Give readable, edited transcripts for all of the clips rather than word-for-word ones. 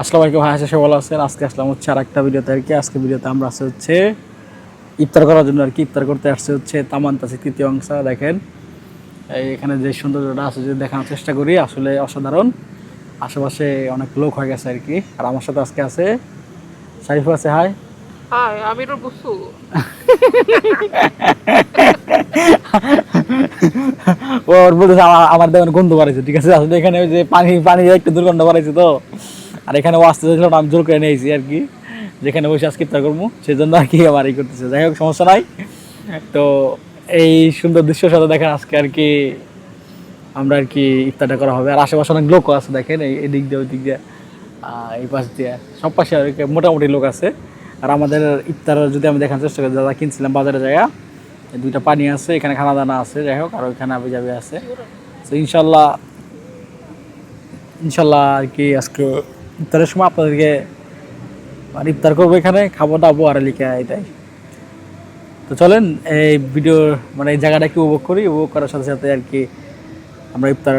আসসালামু আলাইকুম, ভাই সে ভালো আছেন? আজকে আসলাম হচ্ছে আর একটা ভিডিওতে আর কি। আজকে ভিডিওতে আমরা আসছে হচ্ছে ইফতার করার জন্য আর কি। ইফতার করতে আসছে হচ্ছে তামান্তাসি তৃতীয় অংশ। দেখেন এই এখানে যে সৌন্দর্যটা আছে যদি দেখানোর চেষ্টা করি, আসলে অসাধারণ। আশেপাশে অনেক লোক হয়ে গেছে আর কি। আর আমার সাথে আজকে আছে শারিফ আছে। হাই। হাই, আমিরুল বসু। ও ওর বলতেছে আমার দেখেন গন্ধ বাড়াইছে, ঠিক আছে। আসলে এখানে ওই যে পানি পানি একটু দুর্গন্ধ বাড়াইছে তো। আর এখানে ও আসতে চাইছিল না, আমি জোর করে নিয়েছি আর কি, যেখানে বসে আজকে ইফতার করবো সেই জন্য আর কি আমার এই করতেছে। যাই হোক, সমস্যা নাই। তো এই সুন্দর দৃশ্যের সাথে দেখেন আজকে আর কি আমরা আর কি ইফতারটা করা হবে। আর আশেপাশে অনেক লোক আছে, দেখেন এই দিক দিয়ে ওই দিক দিয়ে এই পাশ দিয়ে সব পাশে আর কি মোটামুটি লোক আছে। আর আমাদের ইফতার যদি আমি দেখার চেষ্টা করি, দাদা কিনছিলাম বাজারে জায়গা, দুইটা পানি আছে, এখানে খানা দানা আছে, যাই হোক, আর ওইখানে আবি যাবি আছে। তো ইনশাল্লাহ ইনশাল্লাহ আর কি আজকে ইফতারের সময় আপনাদেরকে মানে ইফতার করবো, এখানে খাবো দাবো আর লিখে এটাই। তো চলেন এই ভিডিও মানে এই জায়গাটা একটু উপভোগ করি, উপভোগ করার সাথে সাথে আর কি আমরা ইফতার।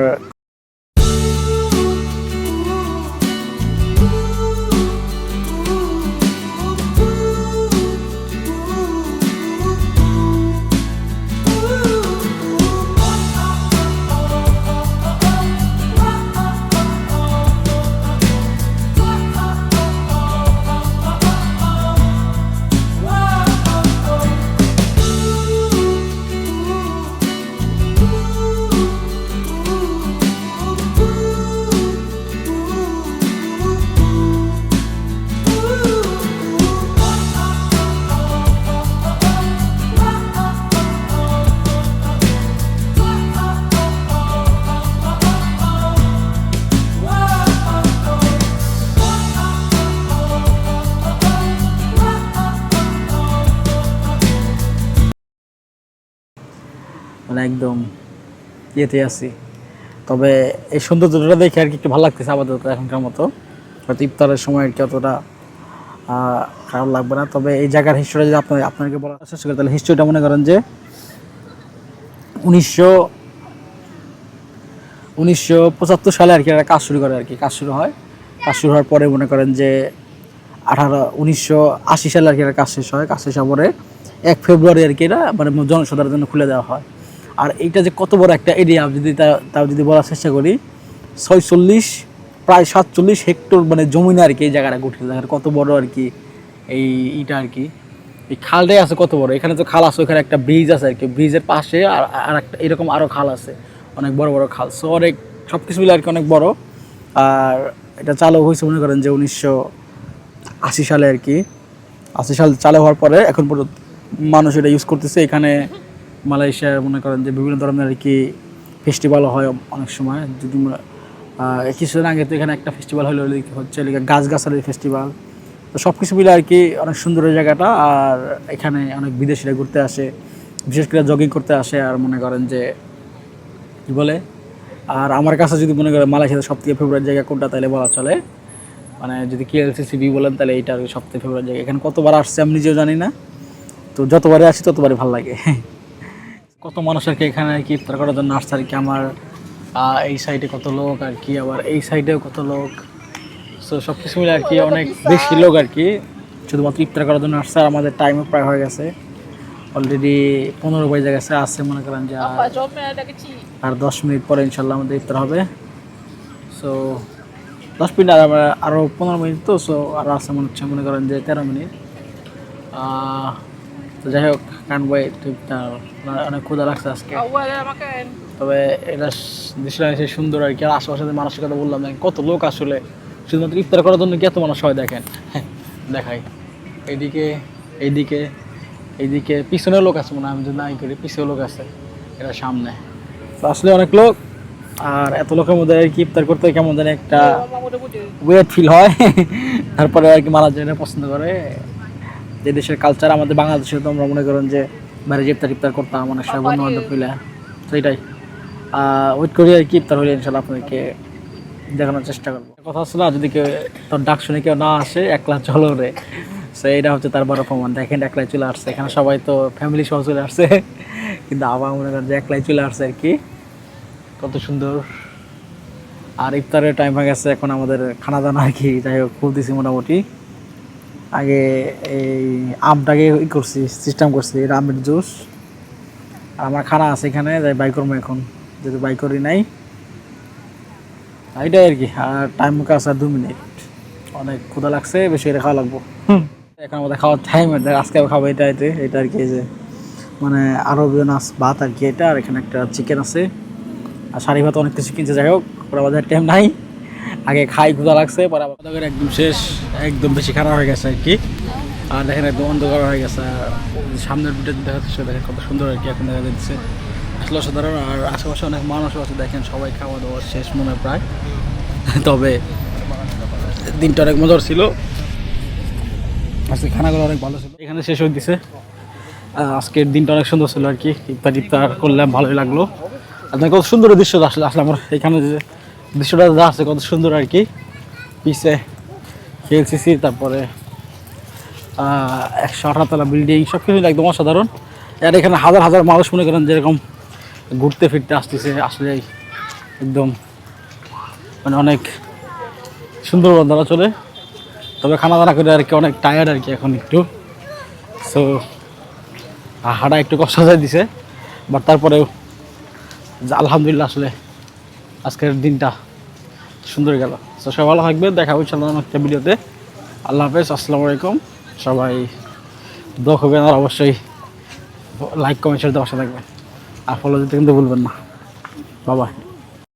মানে একদম ইয়েতে আছি। তবে এই সৌন্দর্যটা দেখে আর কি একটু ভালো লাগতেছে আপাতত এখনকার মতো। হয়তো ইফতারের সময় আর কি অতটা খারাপ লাগবে না। তবে এই জায়গার হিস্ট্রি যদি আপনাকে বলার চেষ্টা করি, তাহলে হিস্ট্রিটা মনে করেন যে 1975 সালে আর কি একটা কাজ শুরু করে আর কি। কাজ শুরু হয়, কাজ শুরু হওয়ার পরে মনে করেন যে 1980 সালে আর কি একটা কাজ শেষ হয়। কাজ শেষ হওয়ার পরে 1 ফেব্রুয়ারি আর কি এটা মানে জনসাধারণের জন্য খুলে দেওয়া হয়। আর এইটা যে কত বড় একটা এরিয়া যদি তাও যদি বলার চেষ্টা করি, 46 প্রায় 47 হেক্টর মানে জমিনে আর কি এই জায়গাটা গঠিত। দেখেন কত বড় আর কি এই ইটা আর কি। এই খালটাই আছে কত বড়, এখানে তো খাল আছে, ওখানে একটা ব্রিজ আছে আর কি, ব্রিজের পাশে আর একটা এরকম আরও খাল আছে, অনেক বড় বড় খাল। সো অনেক সব কিছু মিলে আর কি অনেক বড়। আর এটা চালু হয়েছে মনে করেন যে 1980 সালে আর কি। 80 সাল চালু হওয়ার পরে এখন পর্যন্ত মানুষ এটা ইউজ করতেছে। এখানে মালয়েশিয়ায় মনে করেন যে বিভিন্ন ধরনের আর কি ফেস্টিভ্যালও হয় অনেক সময়। যদি কিছুদিন আগে তো এখানে একটা ফেস্টিভ্যাল হলো, হচ্ছে গাছগাছালির ফেস্টিভ্যাল। তো সব কিছু মিলে আর কি অনেক সুন্দর এই জায়গাটা। আর এখানে অনেক বিদেশিরা ঘুরতে আসে, বিশেষ করে জগিং করতে আসে। আর মনে করেন যে কী বলে, আর আমার কাছে যদি মনে করেন মালয়েশিয়াতে সবথেকে ফেভারিট জায়গা কোনটা তাহলে বলা চলে, মানে যদি KLCC বলেন তাহলে এইটা আর কি সবথেকে ফেভারিট জায়গা। এখানে কতবার আসছে আমি নিজেও জানি না, তো যতবারই আসি ততবারই ভালো লাগে। কত মানুষ আর কি এখানে আর কি ইফতার করার জন্য আসছে আর কি। আমার এই সাইডে কত লোক আর কি, আবার এই সাইডেও কত লোক। সো সব কিছু মিলে আর কি অনেক বেশি লোক আর কি শুধুমাত্র ইফতার করার জন্য আসছে। আর আমাদের টাইমও প্রায় হয়ে গেছে, অলরেডি 15 বেজে গেছে। আসছে মনে করেন যে আর 10 মিনিট পরে ইনশাল্লাহ আমাদের ইফতার হবে। সো 10 মিনিট আর আমরা আরও 15 মিনিট, তো সো আরও আসছে মনে হচ্ছে মনে করেন যে 13 মিনিট। তো যাই হোক, কারণ ভাই অনেক ক্ষুধা লাগছে আজকে। তবে এটা দৃশ্যটা সেই সুন্দর আর কি। আর আশেপাশে মানুষের কথা বললাম, কত লোক আসলে শুধুমাত্র ইফতার করার জন্য কি এত মানুষ হয় দেখেন। দেখাই এইদিকে এইদিকে এইদিকে পিছনেও লোক আছে, মনে হয় আমি যদি নাই করি পিছনেও লোক আছে, এটা সামনে। তো আসলে অনেক লোক। আর এত লোকের মধ্যে আর কি ইফতার করতে কেমন জানি একটা ওয়েট ফিল হয়। তারপরে আর কি মানুষ যেটা পছন্দ করে, যে দেশের কালচার আমাদের বাংলাদেশে তো আমরা মনে করেন যে বাইরে যে ইফতার করতাম অনেক সময় বন্ধু বান্ধব মিলে। তো এটাই ওয়েট করি আর কি ইফতার হলে ইনশাল্লাহ আপনাদেরকে দেখানোর চেষ্টা করবো। কথা হচ্ছে না, যদি কেউ তোর ডাক শুনে কেউ না আসে, একলা চলো রে। সো এটা হচ্ছে তার বড় প্রমাণ। দেখেন একলাই চলে আসছে, এখানে সবাই তো ফ্যামিলি সহ চলে আসছে, কিন্তু আবার মনে করেন যে একলাই চলে আসছে আর কি। কত সুন্দর আর ইফতারের টাইম হয়ে গেছে, এখন আমাদের খানা দানা আর কি যাই হোক খুলতেছি মোটামুটি। আগে এই আমটাকে ই করছি, সিস্টেম করছি, এটা আমের জুস। আর আমার খানা আছে এখানে, যাই বাই করবো এখন, যদি বাই করি নাই এইটাই আর কি। আর টাইম মুখে আছে আর 2 মিনিট, অনেক ক্ষুধা লাগছে, বেশি এটা খাওয়া লাগবো। এখন আমাদের খাওয়ার টাইম, আজকে খাবো এটা এটা আর কি, যে মানে আরবীয় নাচ ভাত আর কি এটা, আর এখানে একটা চিকেন আছে আর শাড়ি ভাত, অনেক কিছু কিনছে। যাই হোক ওরা আমাদের টাইম নাই, আগে খাই, ক্ষুধা লাগছে, পরে আমাদের একদম শেষ, একদম বেশি খারাপ হয়ে গেছে আর কি। আর দেখেন একদম অন্ধকার হয়ে গেছে, আর সামনের ভিডিও দেখা যাচ্ছে, দেখেন কত সুন্দর আর কি এখন দেখা যাচ্ছে, আসলে অসাধারণ। আর আশেপাশে অনেক মানুষও আছে, দেখেন সবাই খাওয়া দাওয়া শেষ মনে হয় প্রায়। তবে দিনটা অনেক মজার ছিল, আজকে খানাগুলো অনেক ভালো ছিল, এখানে শেষ হয়ে দিছে। আজকের দিনটা অনেক সুন্দর ছিল আর কি, ইফতার করলাম, ভালোই লাগলো। আপনার কত সুন্দর দৃশ্য আসলে আসলে আমার এখানে যে দৃশ্যটা যা আছে কত সুন্দর আর কি, পিছে KLCC, তারপরে 118 তলা বিল্ডিং, সব কিছু একদম অসাধারণ। আর এখানে হাজার হাজার মানুষ মনে করেন যেরকম ঘুরতে ফিরতে আসতেছে, আসলে একদম মানে অনেক সুন্দর দ্বারা চলে। তবে খানা দানা করে আর কি অনেক টায়ার্ড আর কি এখন একটু, সো হাঁটা একটু কষ্ট হয়ে দিছে, বাট তারপরেও আলহামদুলিল্লাহ আসলে আজকের দিনটা সুন্দর গেল। তো সবাই ভালো থাকবে, দেখা হচ্ছে একটা ভিডিওতে। আল্লাহ হাফেজ, আসসালামু আলাইকুম। সবাই দোয়া করবেন, আর অবশ্যই লাইক কমেন্ট শেয়ার দেওয়ার সাথে থাকবেন, আর ফলো দিতে কিন্তু ভুলবেন না। বাবা।